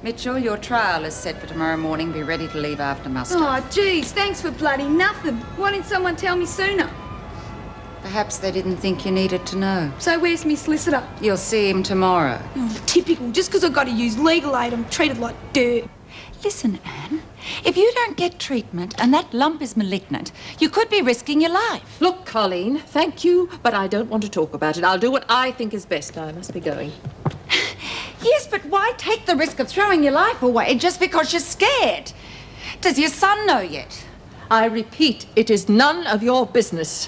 Mitchell, your trial is set for tomorrow morning. Be ready to leave after muster. Oh, geez, thanks for bloody nothing. Why didn't someone tell me sooner? Perhaps they didn't think you needed to know. So where's me solicitor? You'll see him tomorrow. Oh, typical. Just because I've got to use legal aid, I'm treated like dirt. Listen, Anne, if you don't get treatment and that lump is malignant, you could be risking your life. Look, Colleen, thank you, but I don't want to talk about it. I'll do what I think is best. I must be going. Yes, but why take the risk of throwing your life away just because you're scared? Does your son know yet? I repeat, it is none of your business.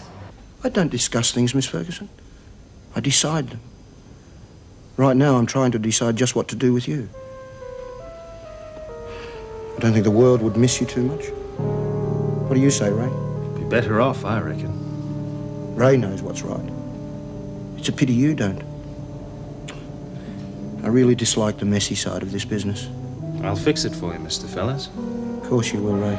I don't discuss things, Miss Ferguson. I decide them. Right now, I'm trying to decide just what to do with you. I don't think the world would miss you too much. What do you say, Ray? Be better off, I reckon. Ray knows what's right. It's a pity you don't. I really dislike the messy side of this business. I'll fix it for you, Mr. Fellows. Of course you will, Ray.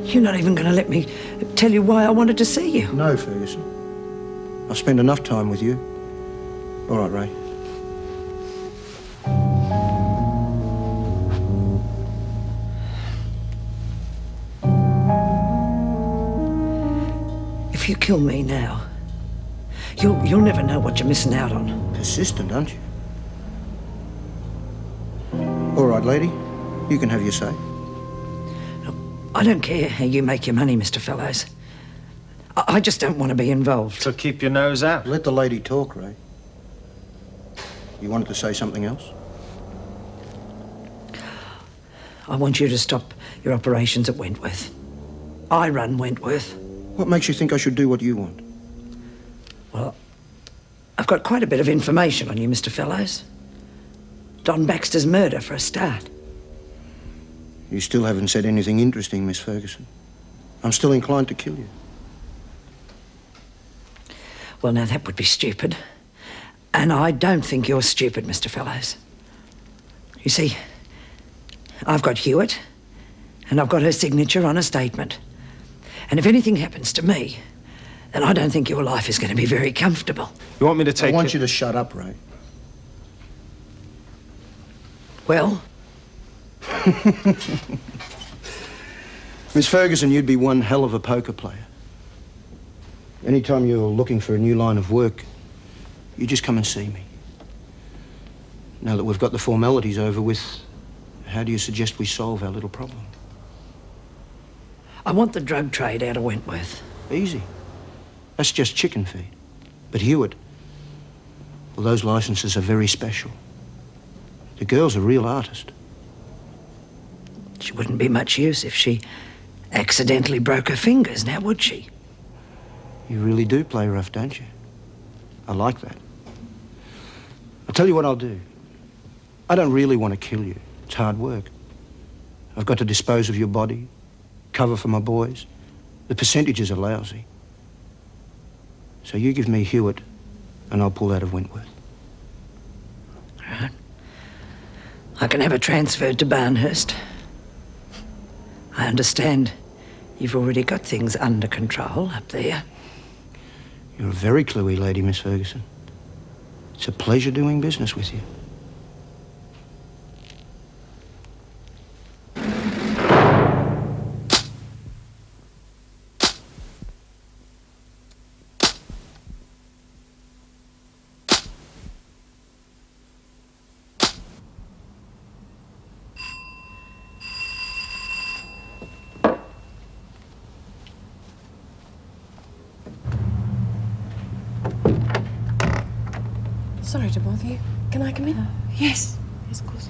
You're not even going to let me tell you why I wanted to see you. No, Ferguson. I've spent enough time with you. All right, Ray. If you kill me now, you'll never know what you're missing out on. Persistent, aren't you? All right, lady. You can have your say. I don't care how you make your money, Mr. Fellows. I just don't want to be involved. So keep your nose out. Let the lady talk, Ray. You wanted to say something else? I want you to stop your operations at Wentworth. I run Wentworth. What makes you think I should do what you want? Well, I've got quite a bit of information on you, Mr. Fellows. Don Baxter's murder, for a start. You still haven't said anything interesting, Miss Ferguson. I'm still inclined to kill you. Well, now, that would be stupid. And I don't think you're stupid, Mr. Fellows. You see, I've got Hewitt, and I've got her signature on a statement. And if anything happens to me, then I don't think your life is going to be very comfortable. You want me to take I want you to shut up, Ray. Well? Miss Ferguson, you'd be one hell of a poker player. Anytime you're looking for a new line of work, you just come and see me. Now that we've got the formalities over with, how do you suggest we solve our little problem? I want the drug trade out of Wentworth. Easy. That's just chicken feed. But Hewitt, well, those licenses are very special. The girl's a real artist. She wouldn't be much use if she accidentally broke her fingers, now would she? You really do play rough, don't you? I like that. I'll tell you what I'll do. I don't really want to kill you. It's hard work. I've got to dispose of your body, cover for my boys. The percentages are lousy. So you give me Hewitt, and I'll pull out of Wentworth. Right. I can have her transferred to Barnhurst. I understand you've already got things under control up there. You're a very cluey lady, Miss Ferguson. It's a pleasure doing business with you. Sorry to bother you. Can I come in? Yes. Yes, of course.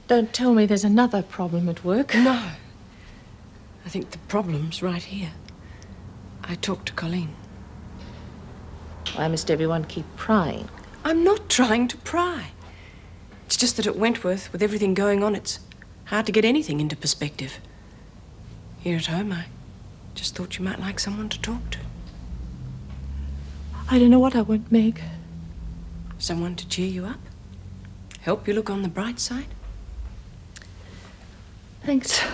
Don't tell me there's another problem at work. No. I think the problem's right here. I talked to Colleen. Why must everyone keep prying? I'm not trying to pry. It's just that at Wentworth, with everything going on, it's hard to get anything into perspective. Here at home, I just thought you might like someone to talk to. I don't know what I want, Meg. Someone to cheer you up? Help you look on the bright side? Thanks. I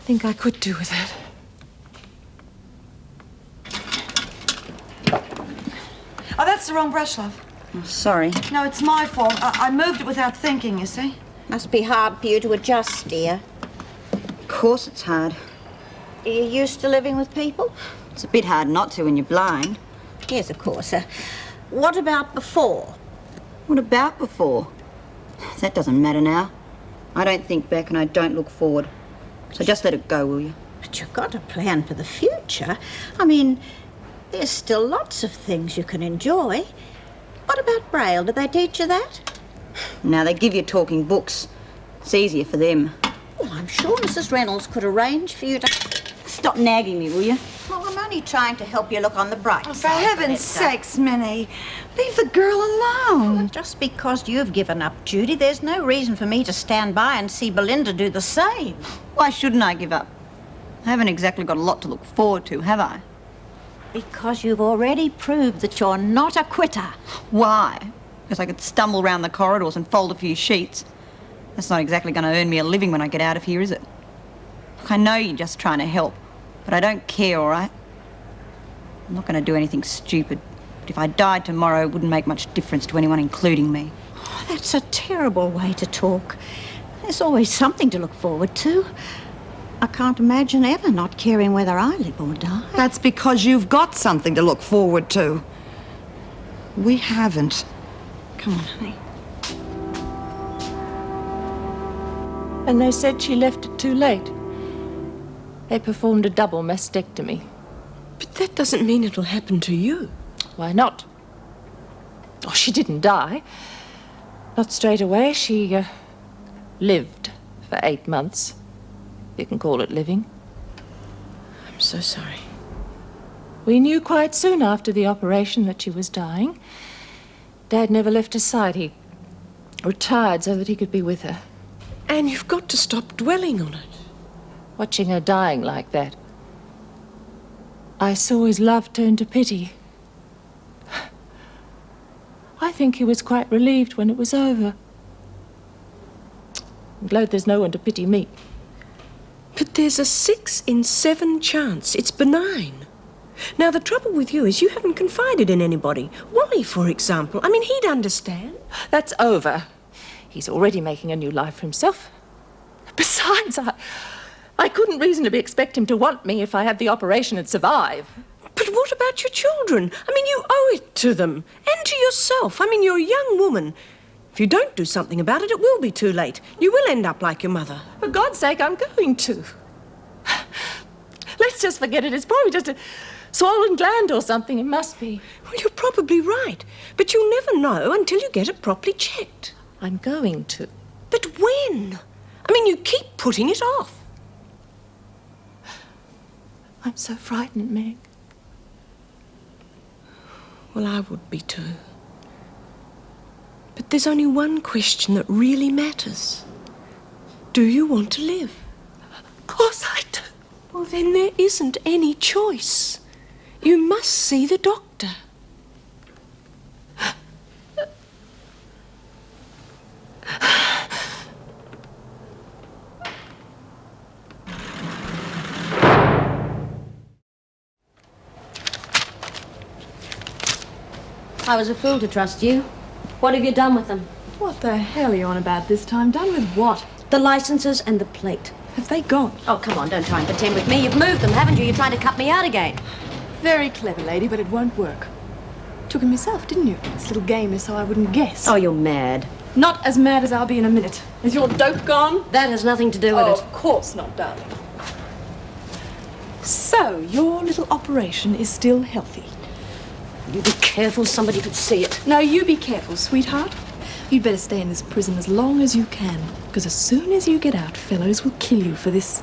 think I could do with that. Oh, that's the wrong brush, love. Oh, sorry. No, it's my fault. I moved it without thinking, you see. Must be hard for you to adjust, dear. Of course it's hard. Are you used to living with people? It's a bit hard not to when you're blind. Yes, of course. What about before? What about before? That doesn't matter now. I don't think back and I don't look forward. So just let it go, will you? But you've got to plan for the future. I mean, there's still lots of things you can enjoy. What about Braille? Did they teach you that? Now, they give you talking books. It's easier for them. Well, I'm sure Mrs. Reynolds could arrange for you to... Stop nagging me, will you? Oh, I'm only trying to help you look on the bright Oh, for side. heaven's sakes, Minnie. Leave the girl alone. Just because you've given up, Judy, there's no reason for me to stand by and see Belinda do the same. Why shouldn't I give up? I haven't exactly got a lot to look forward to, have I? Because you've already proved that you're not a quitter. Why? Because I could stumble round the corridors and fold a few sheets. That's not exactly going to earn me a living when I get out of here, is it? Look, I know you're just trying to help, but I don't care, all right? I'm not going to do anything stupid. But if I died tomorrow, it wouldn't make much difference to anyone, including me. Oh, that's a terrible way to talk. There's always something to look forward to. I can't imagine ever not caring whether I live or die. That's because you've got something to look forward to. We haven't. Come on, honey. And they said she left it too late. They performed a double mastectomy. But that doesn't mean it'll happen to you. Why not? Oh, she didn't die. Not straight away. She lived for 8 months. You can call it living. I'm so sorry. We knew quite soon after the operation that she was dying. Dad never left her side. He retired so that he could be with her. And you've got to stop dwelling on it. Watching her dying like that, I saw his love turn to pity. I think he was quite relieved when it was over. I'm glad there's no one to pity me. But there's a 6 in 7 chance. It's benign. Now, the trouble with you is you haven't confided in anybody. Wally, for example. I mean, he'd understand. That's over. He's already making a new life for himself. Besides, I couldn't reasonably expect him to want me if I had the operation and survive. But what about your children? I mean, you owe it to them. And to yourself. I mean, you're a young woman. If you don't do something about it, it will be too late. You will end up like your mother. For God's sake, I'm going to. Let's just forget it. It's probably just a swollen gland or something. It must be. Well, you're probably right. But you'll never know until you get it properly checked. I'm going to. But when? I mean, you keep putting it off. I'm so frightened, Meg. Well, I would be too. But there's only one question that really matters. Do you want to live? Of course I do. Well, then there isn't any choice. You must see the doctor. I was a fool to trust you. What have you done with them? What the hell are you on about this time? Done with what? The licenses and the plate. Have they gone? Oh, come on, don't try and pretend with me. You've moved them, haven't you? You're trying to cut me out again. Very clever, lady, but it won't work. Took him yourself, didn't you? This little game is so I wouldn't guess. Oh, you're mad. Not as mad as I'll be in a minute. Is your dope gone? That has nothing to do with it. Of course not, darling. So, your little operation is still healthy. You be careful, somebody could see it. Now, you be careful, sweetheart. You'd better stay in this prison as long as you can, because as soon as you get out, fellows will kill you for this.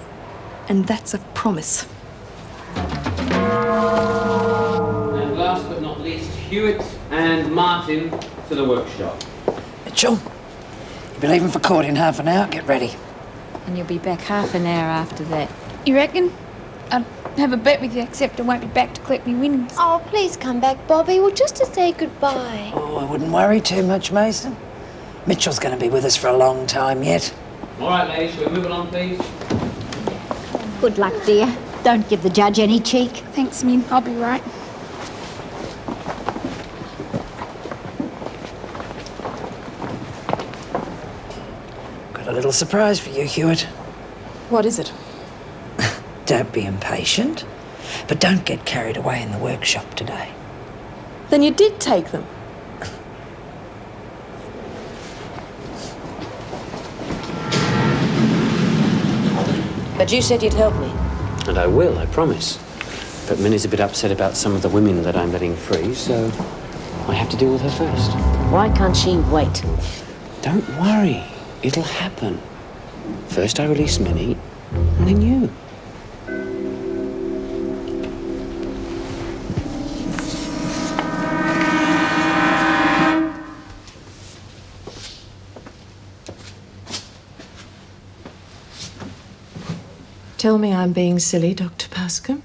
And that's a promise. And last but not least, Hewitt and Martin to the workshop. Mitchell, you'll be leaving for court in half an hour. Get ready. And you'll be back half an hour after that. You reckon? I'd have a bet with you, except I won't be back to collect me winnings. Oh, please come back, Bobby. Well, just to say goodbye. Oh, I wouldn't worry too much, Mason. Mitchell's going to be with us for a long time yet. All right, ladies, shall we move along, please? Good luck, dear. Don't give the judge any cheek. Thanks, Min. I'll be right. a little surprise for you, Hewitt. What is it? Don't be impatient, but don't get carried away in the workshop today. Then you did take them. But you said you'd help me. And I will, I promise. But Minnie's a bit upset about some of the women that I'm letting free, so I have to deal with her first. Why can't she wait? Don't worry. It'll happen. First I release Minnie, and then you. Tell me I'm being silly, Dr. Pascom.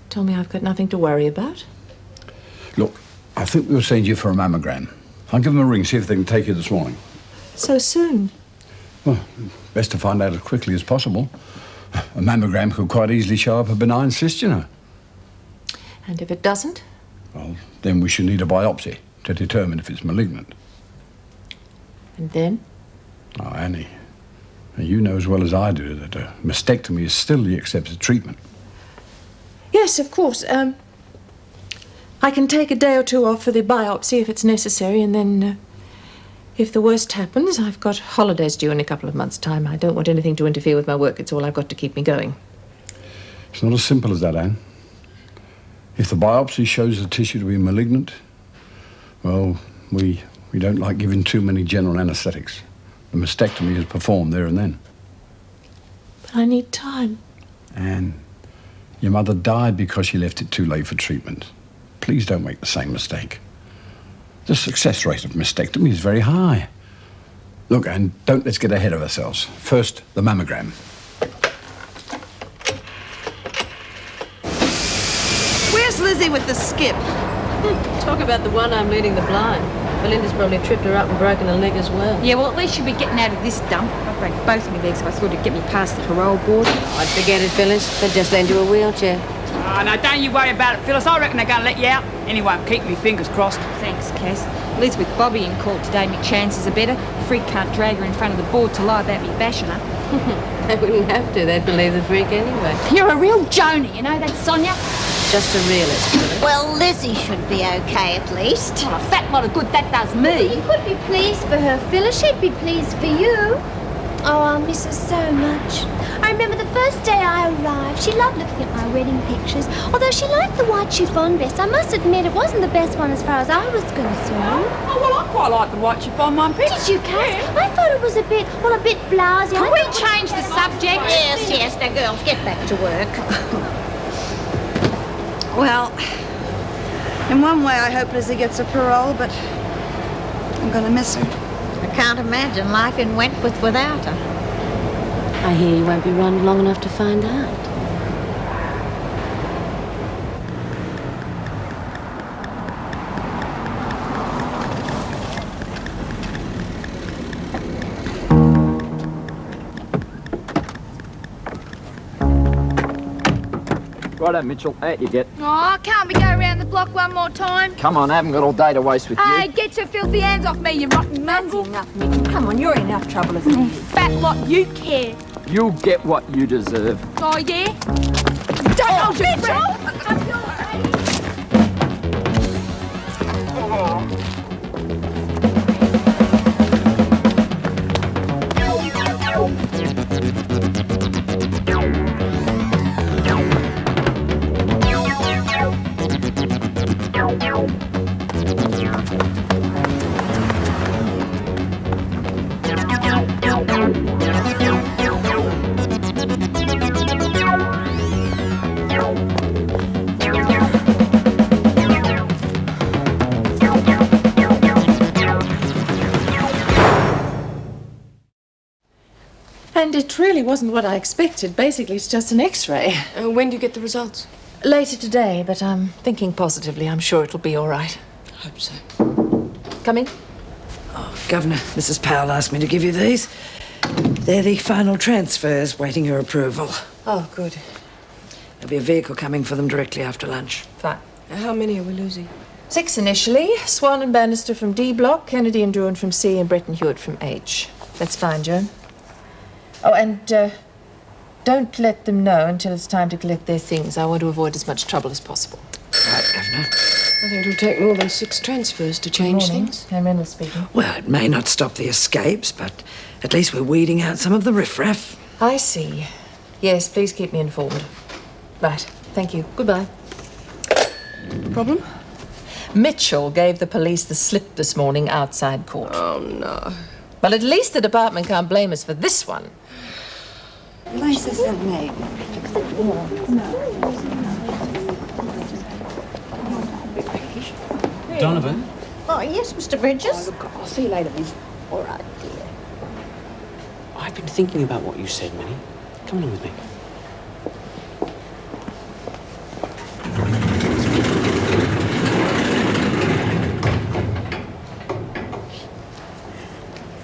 Tell me I've got nothing to worry about. Look, I think we'll send you for a mammogram. I'll give them a ring, see if they can take you this morning. So soon? Well, best to find out as quickly as possible. A mammogram could quite easily show up a benign cyst, you know. And if it doesn't? Well, then we should need a biopsy to determine if it's malignant. And then? Oh, Annie, you know as well as I do that a mastectomy is still the accepted treatment. Yes, of course. I can take a day or two off for the biopsy if it's necessary, and then if the worst happens, I've got holidays due in a couple of months' time. I don't want anything to interfere with my work. It's all I've got to keep me going. It's not as simple as that, Anne. If the biopsy shows the tissue to be malignant, well, we don't like giving too many general anesthetics. The mastectomy is performed there and then. But I need time. Anne, your mother died because she left it too late for treatment. Please don't make the same mistake. The success rate of mastectomy is very high. Look, Anne, let's get ahead of ourselves. First, the mammogram. Where's Lizzie with the skip? Talk about the one I'm leading the blind. Belinda's probably tripped her up and broken her leg as well. Yeah, well, at least she'll be getting out of this dump. I broke both my legs if I thought it'd get me past the parole board. I'd forget it, Phyllis. They'd just lend you a wheelchair. Oh, no, don't you worry about it, Phyllis. I reckon they're going to let you out. Anyway, I'm keeping my fingers crossed. Thanks, Cass. At least with Bobby in court today, my chances are better. The freak can't drag her in front of the board to lie about me bashing her. They wouldn't have to. They'd believe the freak anyway. You're a real Joni, you know that, Sonia? Just a realist, Phyllis. Well, Lizzie should be okay, at least. Well, a fat lot of good that does me. You could be pleased for her, Phyllis. She'd be pleased for you. Oh, I'll miss her so much. I remember the first day I arrived. She loved looking at my wedding pictures. Although she liked the white chiffon vest, I must admit it wasn't the best one as far as I was concerned. Oh, well, I quite like the white chiffon one, picture. Did you, Cass? Yeah. I thought it was a bit blousy. Can we change the subject? Yes, now, girls, get back to work. Well, in one way I hope Lizzie gets a parole, but I'm gonna miss her. I can't imagine life in Wentworth without her. I hear you won't be around long enough to find out. Righto, Mitchell, out you get. Oh, can't we go around the block one more time? Come on, I haven't got all day to waste with you. Hey, get your filthy hands off me, you rotten mongrel. Enough, Mitchell. Come on, you're in enough trouble as it is. Fat lot, you care. You'll get what you deserve. Oh, yeah? Don't hold your breath. And it really wasn't what I expected. Basically, it's just an X-ray. When do you get the results? Later today, but I'm thinking positively. I'm sure it'll be all right. I hope so. Come in. Oh, Governor, Mrs. Powell asked me to give you these. They're the final transfers, waiting your approval. Oh, good. There'll be a vehicle coming for them directly after lunch. Fine. How many are we losing? 6 initially. Swan and Bannister from D block, Kennedy and Druin from C, and Brett and Hewitt from H. That's fine, Joan. Oh, and don't let them know until it's time to collect their things. I want to avoid as much trouble as possible. Right, Governor. I think it'll take more than 6 transfers to change things. I'm Reynolds speaking. Well, it may not stop the escapes, but at least we're weeding out some of the riffraff. I see. Yes, please keep me informed. Right, thank you. Goodbye. Problem? Mitchell gave the police the slip this morning outside court. Oh, no. Well, at least the department can't blame us for this one. Nice as that made. Donovan? Oh, yes, Mr. Bridges. Oh, look, I'll see you later, miss. All right, dear. I've been thinking about what you said, Minnie. Come along with me.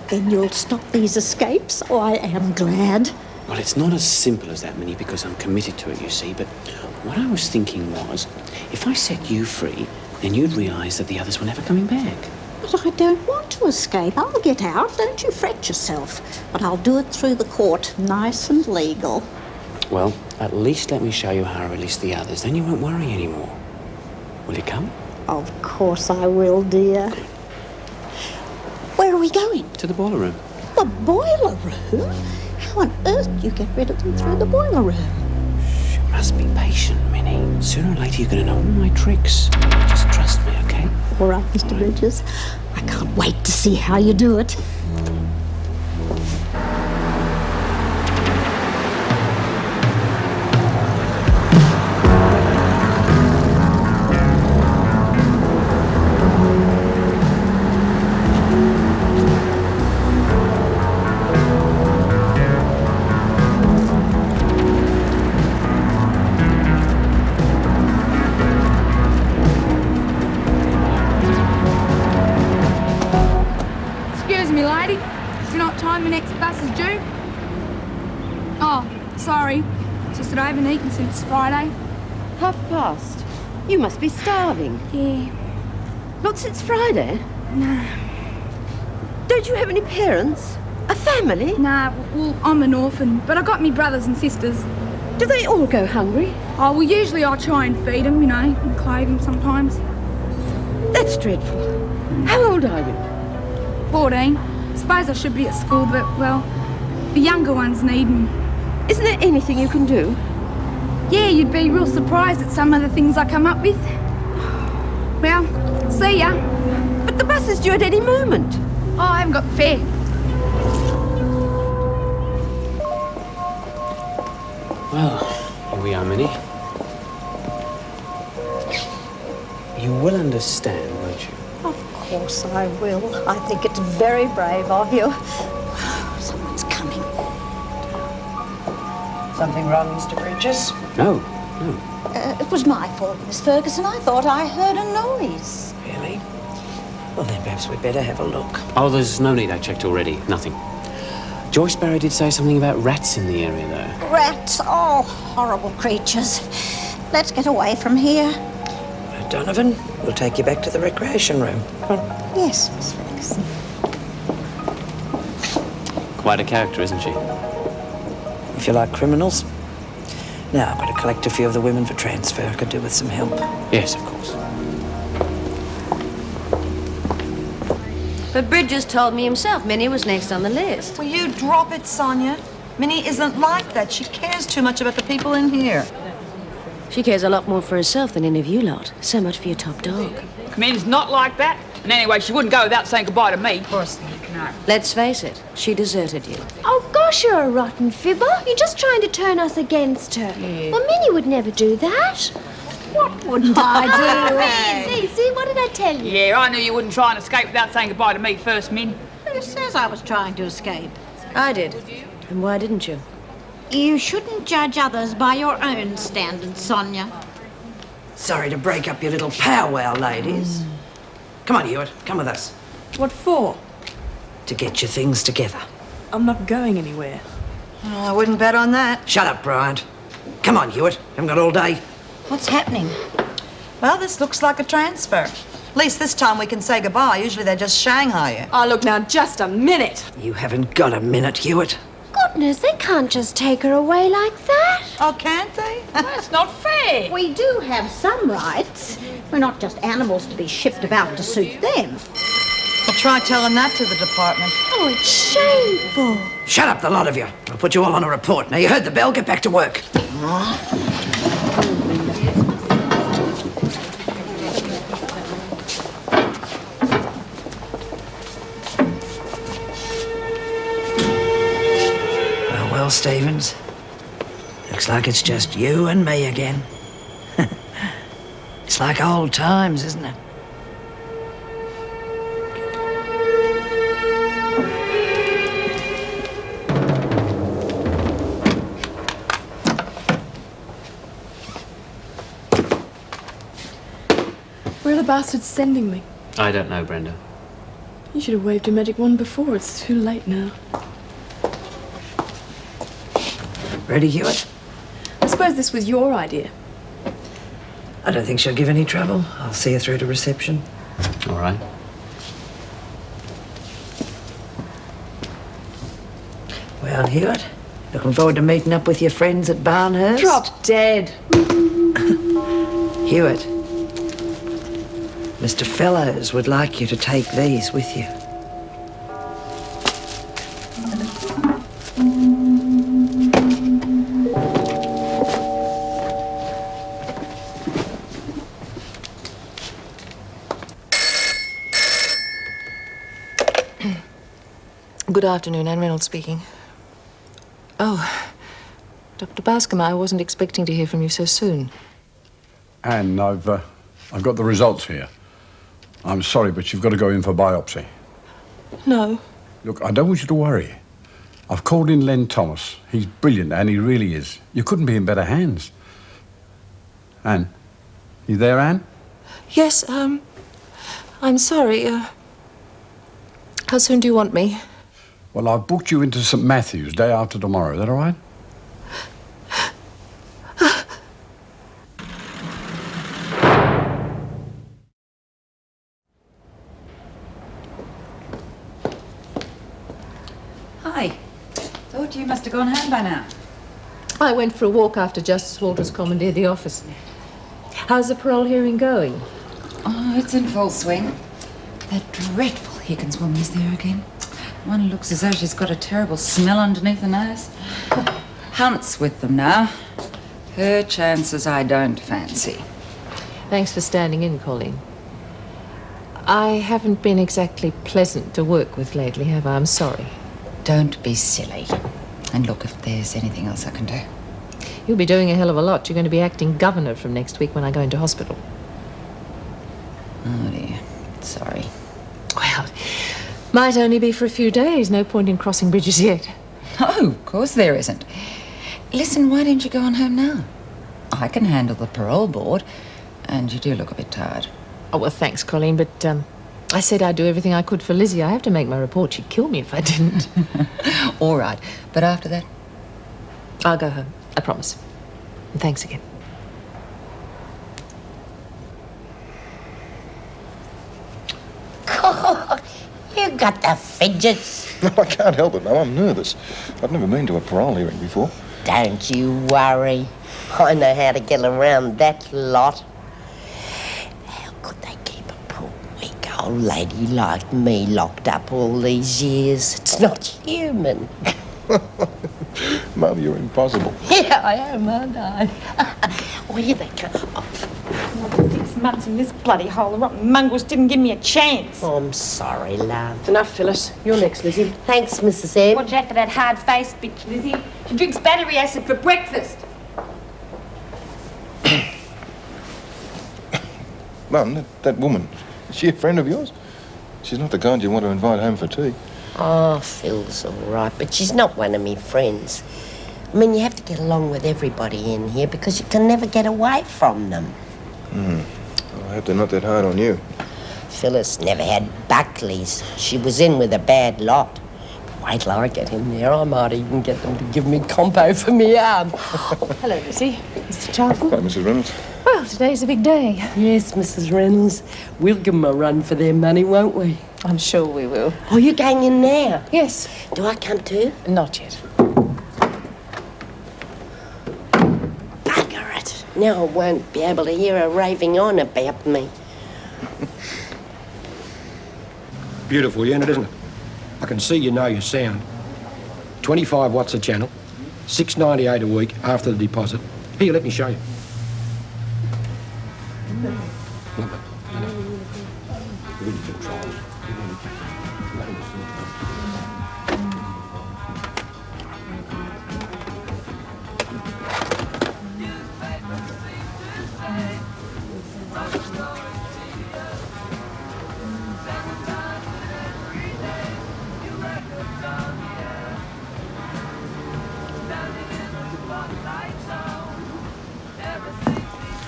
Then you'll stop these escapes. Oh, I am glad. Well, it's not as simple as that, Minnie, because I'm committed to it, you see. But what I was thinking was, if I set you free, then you'd realise that the others were never coming back. But I don't want to escape. I'll get out. Don't you fret yourself. But I'll do it through the court, nice and legal. Well, at least let me show you how I release the others. Then you won't worry anymore. Will you come? Of course I will, dear. Where are we going? To the boiler room. The boiler room? How on earth do you get rid of them through the boiler room? You must be patient, Minnie. Sooner or later you're going to know all my tricks. Just trust me, okay? All right, Mr. Bridges. I can't wait to see how you do it. Excuse me, lady. Is it not time the next bus is due? Oh, sorry. It's just that I haven't eaten since Friday. past. You must be starving. Yeah. Not since Friday? No. Don't you have any parents? A family? Nah, well, I'm an orphan, but I got me brothers and sisters. Do they all go hungry? Oh, well, usually I try and feed them, you know, and clothe them sometimes. That's dreadful. How old are you? 14. Suppose I should be at school, but, well, the younger ones need me. Isn't there anything you can do? Yeah, you'd be real surprised at some of the things I come up with. Well, see ya. But the bus is due at any moment. Oh, I haven't got the fare. Well, here we are, Minnie. You will understand, won't you? Of course I will. I think it's very brave of you. Someone's coming. Something wrong, Mr. Bridges? No. It was my fault, Miss Ferguson. I thought I heard a noise. Really? Well, then perhaps we'd better have a look. Oh, there's no need. I checked already. Nothing. Joyce Barrow did say something about rats in the area, though. Rats, oh, horrible creatures. Let's get away from here. Donovan, we'll take you back to the recreation room. Yes, Miss Ferguson. Quite a character, isn't she? If you like criminals. Now, I've got to collect a few of the women for transfer. I could do with some help. Yes, of course. But Bridges told me himself Minnie was next on the list. Will you drop it, Sonia? Minnie isn't like that. She cares too much about the people in here. She cares a lot more for herself than any of you lot. So much for your top dog. Min's not like that. And anyway, she wouldn't go without saying goodbye to me. Of course not. No. Let's face it, she deserted you. Oh, gosh, you're a rotten fibber. You're just trying to turn us against her. Well, Minnie would never do that. What wouldn't I do? See, what did I tell you? Yeah, I knew you wouldn't try and escape without saying goodbye to me first, Min. Who says I was trying to escape? I did. And why didn't you? You shouldn't judge others by your own standards, Sonia. Sorry to break up your little powwow, ladies. Come on, Hewitt, come with us. What for? To get your things together. I'm not going anywhere. Oh, I wouldn't bet on that. Shut up, Bryant. Come on, Hewitt. Haven't got all day. What's happening? Well, this looks like a transfer. At least this time we can say goodbye. Usually they just Shanghai you. Oh, look now, just a minute. You haven't got a minute, Hewitt. Goodness, they can't just take her away like that. Oh, can't they? That's not fair. We do have some rights. We're not just animals to be shipped about to suit them. Well, try telling that to the department. Oh, it's shameful. Shut up, the lot of you. I'll put you all on a report. Now, you heard the bell. Get back to work. Well, Stevens, looks like it's just you and me again. It's like old times, isn't it? Where are the bastards sending me? I don't know, Brenda. You should have waved your magic wand before. It's too late now. Ready, Hewitt? I suppose this was your idea. I don't think she'll give any trouble. I'll see her through to reception. All right. Well, Hewitt, looking forward to meeting up with your friends at Barnhurst? Drop dead. Hewitt, Mr. Fellows would like you to take these with you. Good afternoon, Anne Reynolds speaking. Oh, Dr. Bascom, I wasn't expecting to hear from you so soon. Anne, I've got the results here. I'm sorry, but you've got to go in for biopsy. No. Look, I don't want you to worry. I've called in Len Thomas. He's brilliant, and he really is. You couldn't be in better hands. Anne, you there, Anne? Yes, I'm sorry. How soon do you want me? Well, I've booked you into St. Matthew's day after tomorrow. Is that all right? Hi. Thought you must have gone home by now. I went for a walk after Justice Walters commandeered the office. How's the parole hearing going? Oh, it's in full swing. That dreadful Higgins woman is there again. One looks as though she's got a terrible smell underneath her nose. Hunt's with them now. Her chances I don't fancy. Thanks for standing in, Colleen. I haven't been exactly pleasant to work with lately, have I? I'm sorry. Don't be silly. And look, if there's anything else I can do. You'll be doing a hell of a lot. You're going to be acting governor from next week when I go into hospital. Oh, dear. Sorry. Well, might only be for a few days. No point in crossing bridges yet. No, of course there isn't. Listen, why don't you go on home now? I can handle the parole board, and you do look a bit tired. Oh, well, thanks, Colleen, but I said I'd do everything I could for Lizzie. I have to make my report. She'd kill me if I didn't. All right, but after that? I'll go home. I promise. And thanks again. You got the fidgets. No, I can't help it, no. I'm nervous. I've never been to a parole hearing before. Don't you worry. I know how to get around that lot. How could they keep a poor, weak old lady like me locked up all these years? It's not human. Mum, you're impossible. Yeah, I am, aren't I? Where they go? 6 months in this bloody hole. The rotten mongrels didn't give me a chance. Oh, I'm sorry, love. Enough, Phyllis. You're next, Lizzie. Thanks, Mrs. Ebb. Watch out for that hard-faced bitch, Lizzie. She drinks battery acid for breakfast. Mum, that woman, is she a friend of yours? She's not the kind you want to invite home for tea. Oh, Phil's all right, but she's not one of me friends. I mean, you have to get along with everybody in here because you can never get away from them. I hope they're not that hard on you. Phyllis never had Buckleys. She was in with a bad lot. Wait till I get in there. I might even get them to give me compo for me arm. Hello, Lizzie. Mr. Charlton. Hello, Mrs. Reynolds. Well, today's a big day. Yes, Mrs. Reynolds. We'll give them a run for their money, won't we? I'm sure we will. Oh, you're going in now? Yes. Do I come too? Not yet. Bugger it. Now I won't be able to hear her raving on about me. Beautiful unit, isn't it? I can see you know your sound. 25 watts a channel, $6.98 a week after the deposit. Here, let me show you. Lovely. Really controls.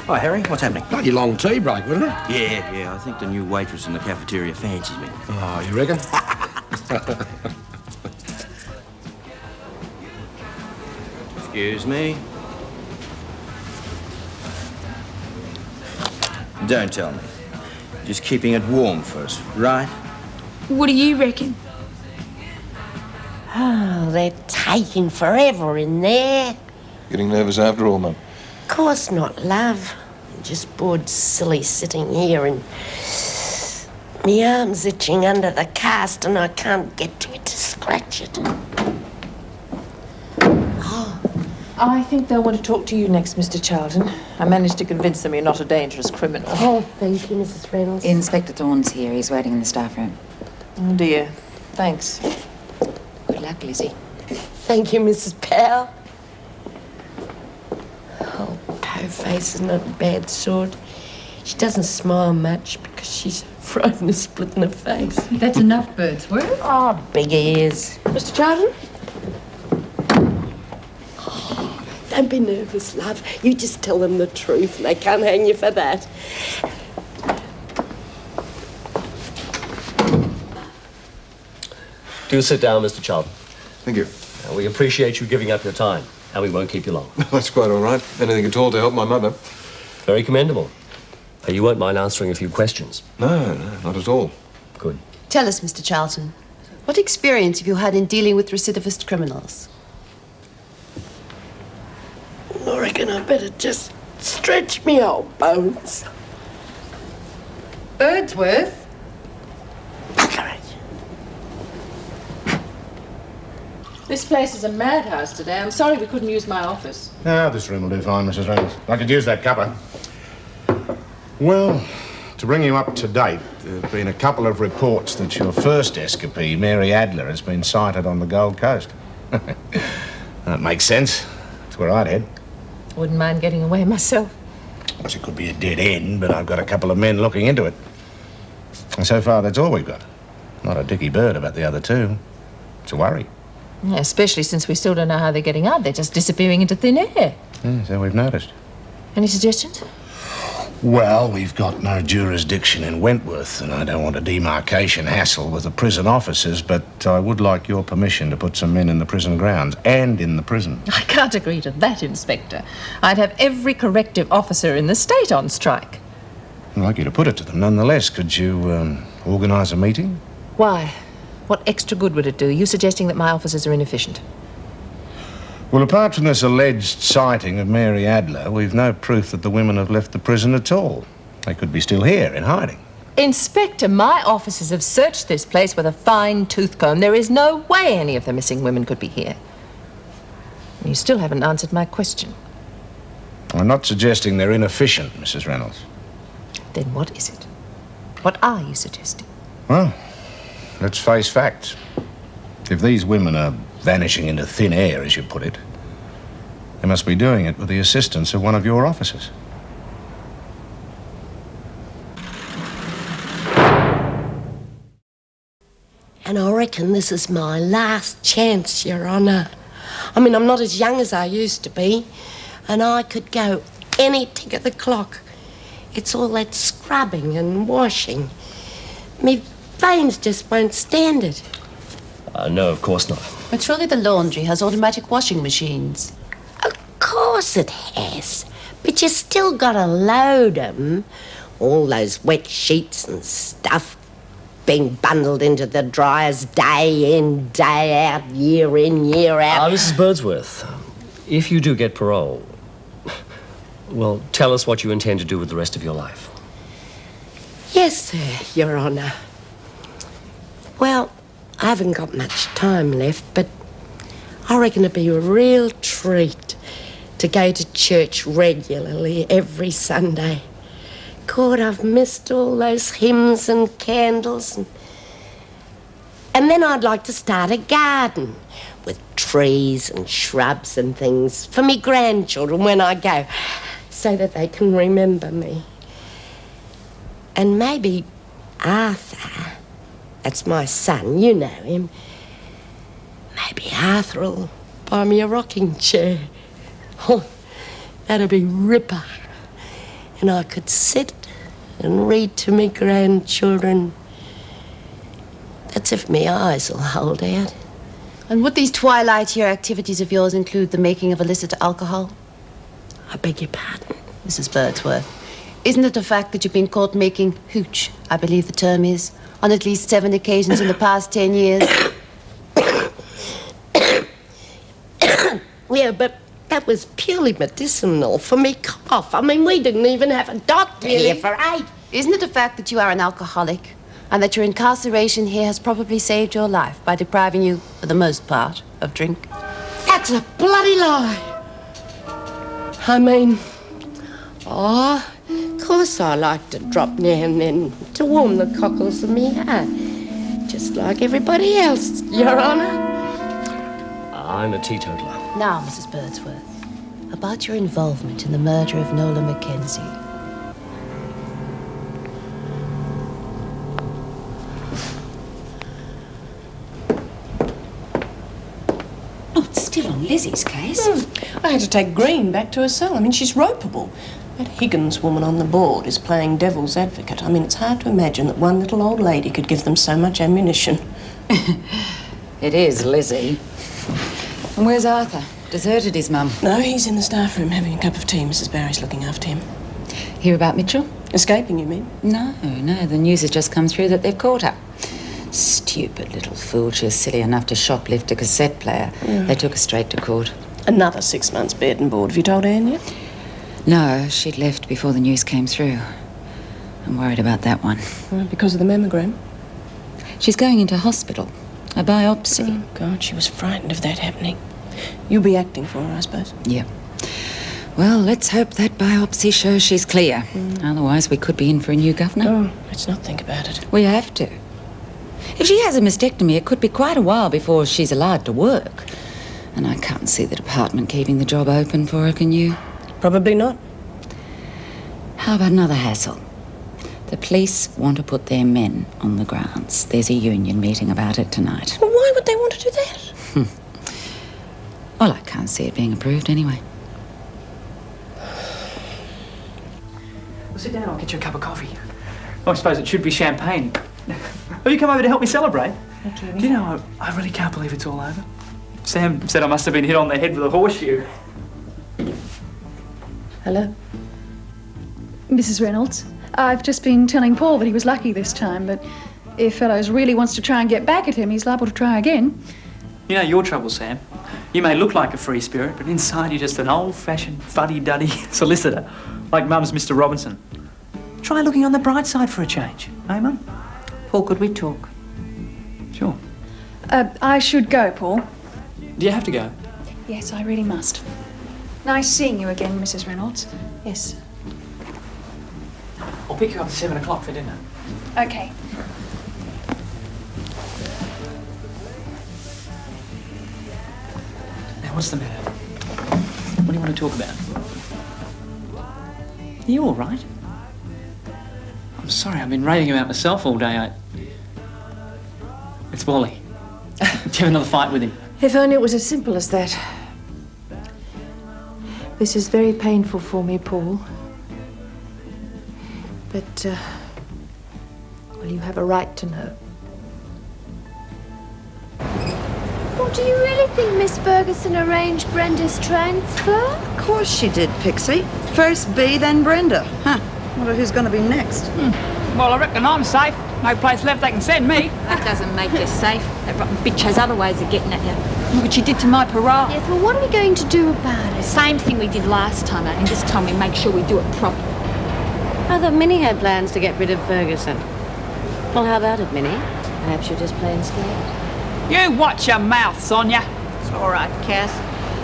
Hi, Harry. What's happening? Bloody long tea break, wasn't it? Yeah. I think the new waitress in the cafeteria fancies me. Oh, you reckon? Excuse me. Don't tell me. Just keeping it warm first, right? What do you reckon? Oh, they're taking forever in there. Getting nervous after all, Mum. Of course not, love. I'm just bored silly sitting here and my arm's itching under the cast and I can't get to it to scratch it. I think they'll want to talk to you next, Mr. Charlton. I managed to convince them you're not a dangerous criminal. Oh, thank you, Mrs. Reynolds. Inspector Thorne's here. He's waiting in the staff room. Oh, dear. Thanks. Good luck, Lizzie. Thank you, Mrs. Powell. Oh, Po-Face is not a bad sort. She doesn't smile much because she's frightened of splitting her face. That's enough, Birdsworth. Oh, big ears. Mr. Charlton? Don't be nervous, love. You just tell them the truth and they can't hang you for that. Do sit down, Mr. Charlton. Thank you. We appreciate you giving up your time, and we won't keep you long. That's quite all right. Anything at all to help my mother. Very commendable. You won't mind answering a few questions. No, not at all. Good. Tell us, Mr. Charlton, what experience have you had in dealing with recidivist criminals? I reckon I better just stretch me old bones. Birdsworth? This place is a madhouse today. I'm sorry we couldn't use my office. No, this room will do fine, Mrs. Reynolds. I could use that cuppa. Well, to bring you up to date, there have been a couple of reports that your first escapee, Mary Adler, has been sighted on the Gold Coast. That makes sense. That's where I'd head. Wouldn't mind getting away myself. Of course, it could be a dead end, but I've got a couple of men looking into it. And so far, that's all we've got. Not a dicky bird about the other two. It's a worry. Yeah, especially since we still don't know how they're getting out. They're just disappearing into thin air. Yeah, so we've noticed. Any suggestions? Well, we've got no jurisdiction in Wentworth, and I don't want a demarcation hassle with the prison officers, but I would like your permission to put some men in the prison grounds and in the prison. I can't agree to that, Inspector. I'd have every corrective officer in the state on strike. I'd like you to put it to them nonetheless. Could you organise a meeting? Why? What extra good would it do? You suggesting that my officers are inefficient? Well, apart from this alleged sighting of Mary Adler, we've no proof that the women have left the prison at all. They could be still here, in hiding. Inspector, my officers have searched this place with a fine-tooth comb. There is no way any of the missing women could be here. And you still haven't answered my question. I'm not suggesting they're inefficient, Mrs. Reynolds. Then what is it? What are you suggesting? Well, let's face facts. If these women are vanishing into thin air, as you put it, they must be doing it with the assistance of one of your officers. And I reckon this is my last chance, Your Honour. I mean, I'm not as young as I used to be, and I could go any tick of the clock. It's all that scrubbing and washing. Me veins just won't stand it. No, of course not. But surely the laundry has automatic washing machines. Of course it has. But you still gotta load 'em. All those wet sheets and stuff being bundled into the dryers day in, day out, year in, year out. Mrs. Birdsworth, if you do get parole, well, tell us what you intend to do with the rest of your life. Yes, sir, Your Honour. Well, I haven't got much time left, but I reckon it'd be a real treat to go to church regularly every Sunday. God, I've missed all those hymns and candles. And then I'd like to start a garden with trees and shrubs and things for me grandchildren when I go, so that they can remember me. And maybe Arthur, that's my son, you know him, maybe Arthur will buy me a rocking chair. Oh, that'd be ripper. And I could sit and read to me grandchildren. That's if me eyes will hold out. And would these twilight year activities of yours include the making of illicit alcohol? I beg your pardon? Mrs. Birdsworth, isn't it a fact that you've been caught making hooch, I believe the term is, on at least 7 occasions in the past 10 years? Yeah, but that was purely medicinal for me cough. I mean, we didn't even have a doctor here for 8. Isn't it a fact that you are an alcoholic and that your incarceration here has probably saved your life by depriving you, for the most part, of drink? That's a bloody lie. I mean, of course I like to drop now and then to warm the cockles of me heart, just like everybody else, Your Honour. I'm a teetotaler. Now, Mrs. Birdsworth, about your involvement in the murder of Nola Mackenzie. Oh, it's still on Lizzie's case. I had to take Green back to her cell. I mean, she's ropeable. That Higgins woman on the board is playing devil's advocate. I mean, it's hard to imagine that one little old lady could give them so much ammunition. It is Lizzie. And where's Arthur? Deserted his mum. No, he's in the staff room having a cup of tea. Mrs. Barry's looking after him. Hear about Mitchell? Escaping, you mean? No. The news has just come through that they've caught her. Stupid little fool. She was silly enough to shoplift a cassette player. They took her straight to court. Another 6 months bed and board. Have you told Anne yet? No, she'd left before the news came through. I'm worried about that one. Because of the mammogram? She's going into hospital. A biopsy. Oh, God, she was frightened of that happening. You'll be acting for her, I suppose? Yep. Well, let's hope that biopsy shows she's clear. Otherwise, we could be in for a new governor. Oh, let's not think about it. We have to. If she has a mastectomy, it could be quite a while before she's allowed to work. And I can't see the department keeping the job open for her, can you? Probably not. How about another hassle? The police want to put their men on the grounds. There's a union meeting about it tonight. Well, why would they want to do that? Well, I can't see it being approved anyway. Well, sit down, I'll get you a cup of coffee. Oh, I suppose it should be champagne. Have you come over to help me celebrate? Do you know, I really can't believe it's all over. Sam said I must have been hit on the head with a horseshoe. Hello? Mrs. Reynolds, I've just been telling Paul that he was lucky this time, but if Fellows really wants to try and get back at him, he's liable to try again. You know your trouble, Sam. You may look like a free spirit, but inside you're just an old-fashioned, fuddy-duddy solicitor, like Mum's Mr. Robinson. Try looking on the bright side for a change, eh, Mum? Paul, could we talk? Sure. I should go, Paul. Do you have to go? Yes, I really must. Nice seeing you again, Mrs. Reynolds. Yes. I'll pick you up at 7 o'clock for dinner. Okay. Now, what's the matter? What do you want to talk about? Are you all right? I'm sorry, I've been raving about myself all day. It's Wally. Do you have another fight with him? If only it was as simple as that. This is very painful for me, Paul. But, well, you have a right to know. Oh, do you really think Miss Ferguson arranged Brenda's transfer? Of course she did, Pixie. First Bea, then Brenda. Huh. Wonder who's going to be next. Well, I reckon I'm safe. No place left they can send me. That doesn't make you safe. That rotten bitch has other ways of getting at you. Look what she did to my parole. Yes, well, what are we going to do about it? Same thing we did last time, and this time we make sure we do it properly. I thought Minnie had plans to get rid of Ferguson. Well, how about it, Minnie? Perhaps you're just playing scared. You watch your mouth, Sonia. It's all right, Cass.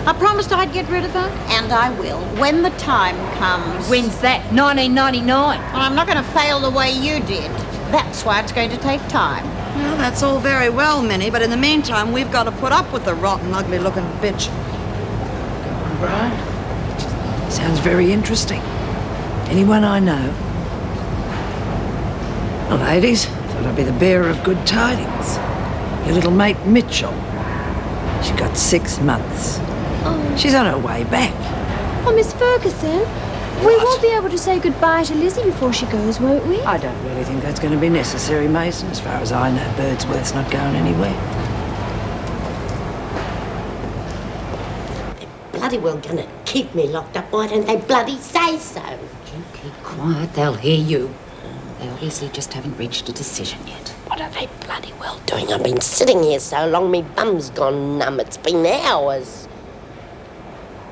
I promised I'd get rid of her, and I will, when the time comes. When's that? 1999. Well, I'm not going to fail the way you did. That's why it's going to take time. Well, that's all very well, Minnie, but in the meantime, we've got to put up with the rotten, ugly-looking bitch. Go on, Brian. Sounds very interesting. Anyone I know? Well, ladies, thought I'd be the bearer of good tidings. Your little mate, Mitchell. She got 6 months. Oh. She's on her way back. Oh, Miss Ferguson, we won't be able to say goodbye to Lizzie before she goes, won't we? I don't really think that's going to be necessary, Mason. As far as I know, Birdsworth's not going anywhere. Bloody well gonna keep me locked up. Why don't they bloody say so? You keep quiet, they'll hear you. They obviously just haven't reached a decision yet. What are they bloody well doing? I've been sitting here so long, me bum's gone numb. It's been hours.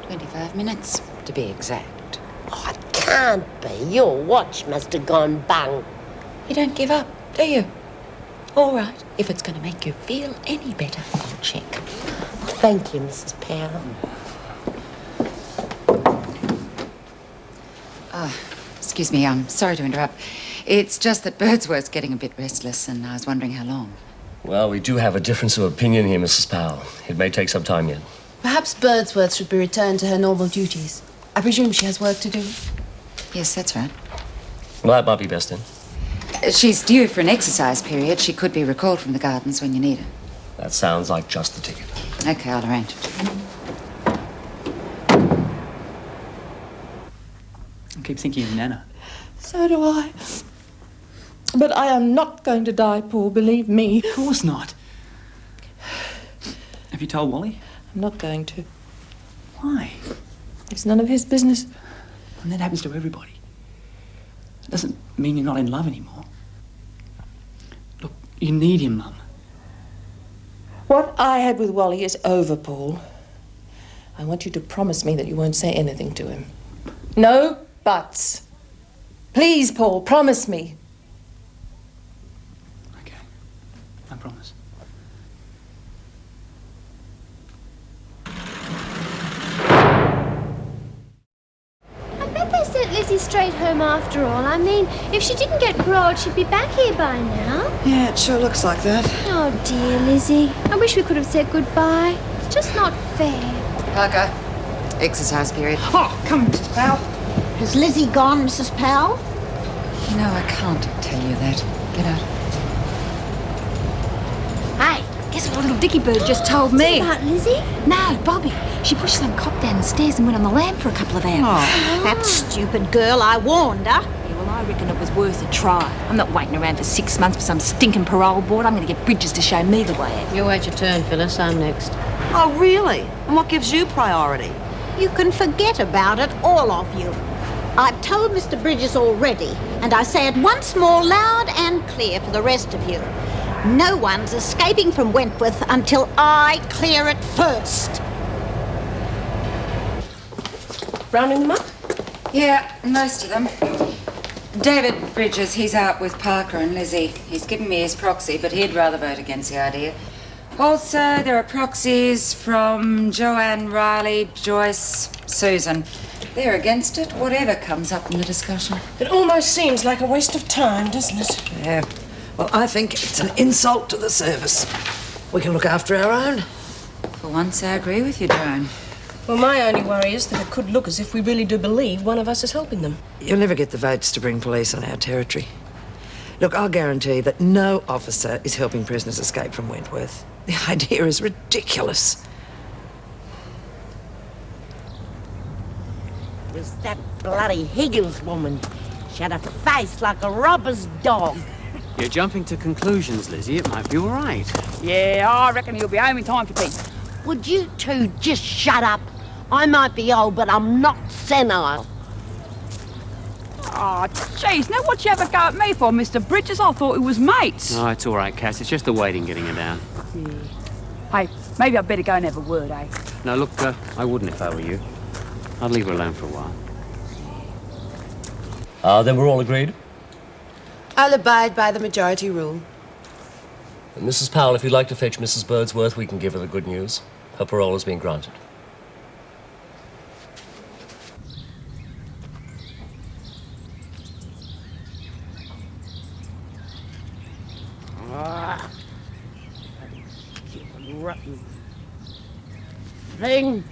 25 minutes, to be exact. Oh, it can't be. Your watch must have gone bung. You don't give up, do you? All right, if it's going to make you feel any better, I'll check. Thank you, Mrs. Powell. Excuse me, I'm sorry to interrupt. It's just that Birdsworth's getting a bit restless, and I was wondering how long. Well, we do have a difference of opinion here, Mrs. Powell. It may take some time yet. Perhaps Birdsworth should be returned to her normal duties. I presume she has work to do. Yes, that's right. Well, that might be best then. She's due for an exercise period. She could be recalled from the gardens when you need her. That sounds like just the ticket. Okay, I'll arrange it. I keep thinking of Nana. So do I. But I am not going to die, Paul, believe me. Of course not. Have you told Wally? I'm not going to. Why? It's none of his business. And that happens to everybody. It doesn't mean you're not in love anymore. Look, you need him, Mum. What I had with Wally is over, Paul. I want you to promise me that you won't say anything to him. No buts. Please, Paul, promise me. Okay, I promise. I bet they sent Lizzie straight home after all. I mean, if she didn't get paroled, she'd be back here by now. Yeah, it sure looks like that. Oh, dear, Lizzie. I wish we could have said goodbye. It's just not fair. Parker, exercise period. Oh, come, Mrs. Powell. Has Lizzie gone, Mrs. Powell? No, I can't tell you that. Get out. Hey, guess what little Dicky Bird just told me? Is it about Lizzie? No, Bobby. She pushed some cop down the stairs and went on the lamp for a couple of hours. Oh, that stupid girl. I warned her. Yeah, well, I reckon it was worth a try. I'm not waiting around for 6 months for some stinking parole board. I'm going to get Bridges to show me the way. You wait your turn, Phyllis. I'm next. Oh, really? And what gives you priority? You can forget about it, all of you. I've told Mr. Bridges already, and I say it once more loud and clear for the rest of you. No one's escaping from Wentworth until I clear it first. Rounding them up? Yeah, most of them. David Bridges, he's out with Parker and Lizzie. He's given me his proxy, but he'd rather vote against the idea. Also, there are proxies from Joanne Riley, Joyce, Susan. They're against it, whatever comes up in the discussion. It almost seems like a waste of time, doesn't it? Yeah. Well, I think it's an insult to the service. We can look after our own. For once, I agree with you, Joan. Well, my only worry is that it could look as if we really do believe one of us is helping them. You'll never get the votes to bring police on our territory. Look, I'll guarantee that no officer is helping prisoners escape from Wentworth. The idea is ridiculous. It was that bloody Higgins woman. She had a face like a robber's dog. You're jumping to conclusions, Lizzie. It might be all right. Yeah, I reckon he'll be home in time for tea. Would you two just shut up? I might be old, but I'm not senile. Oh, jeez, now what you have a go at me for, Mr. Bridges? I thought it was mates. Oh, it's all right, Cass. It's just the waiting getting her down. Yeah. Hey, maybe I'd better go and have a word, eh? No, look, I wouldn't if I were you. I'd leave her alone for a while. Then we're all agreed? I'll abide by the majority rule. And Mrs. Powell, if you'd like to fetch Mrs. Birdsworth, we can give her the good news. Her parole has been granted. Rotten thing.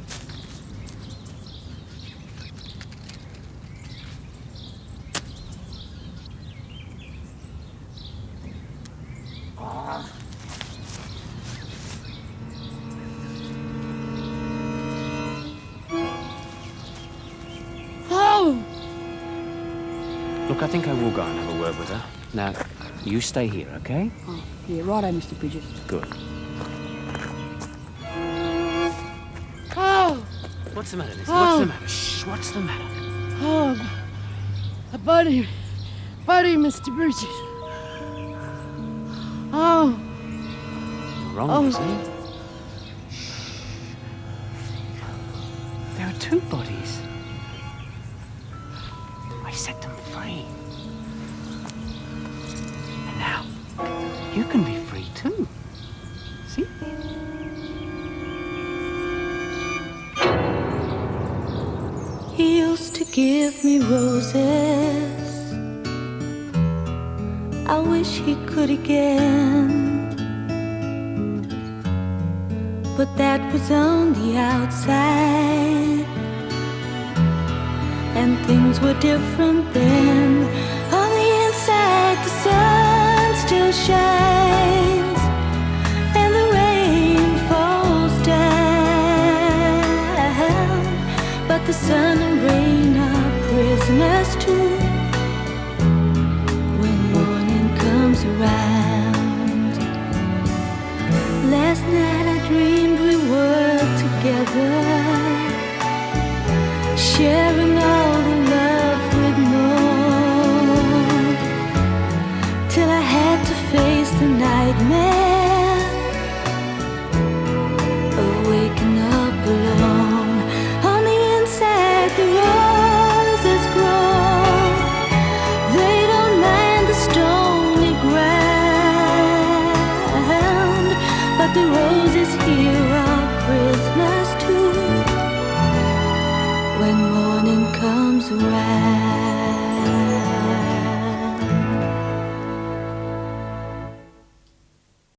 Oh! Look, I think I will go and have a word with her. Now, you stay here, okay? Oh, yeah, righto, Mr. Bridges. Good. Oh! What's the matter, Lizzie? Oh. What's the matter? Shh, what's the matter? Oh, buddy, Mr. Bridges. Oh. What's wrong, Lizzie? There are two bodies. I set them free. And now, you can be free too. See? He used to give me roses. I wish he could again. But that was on the outside, and things were different then.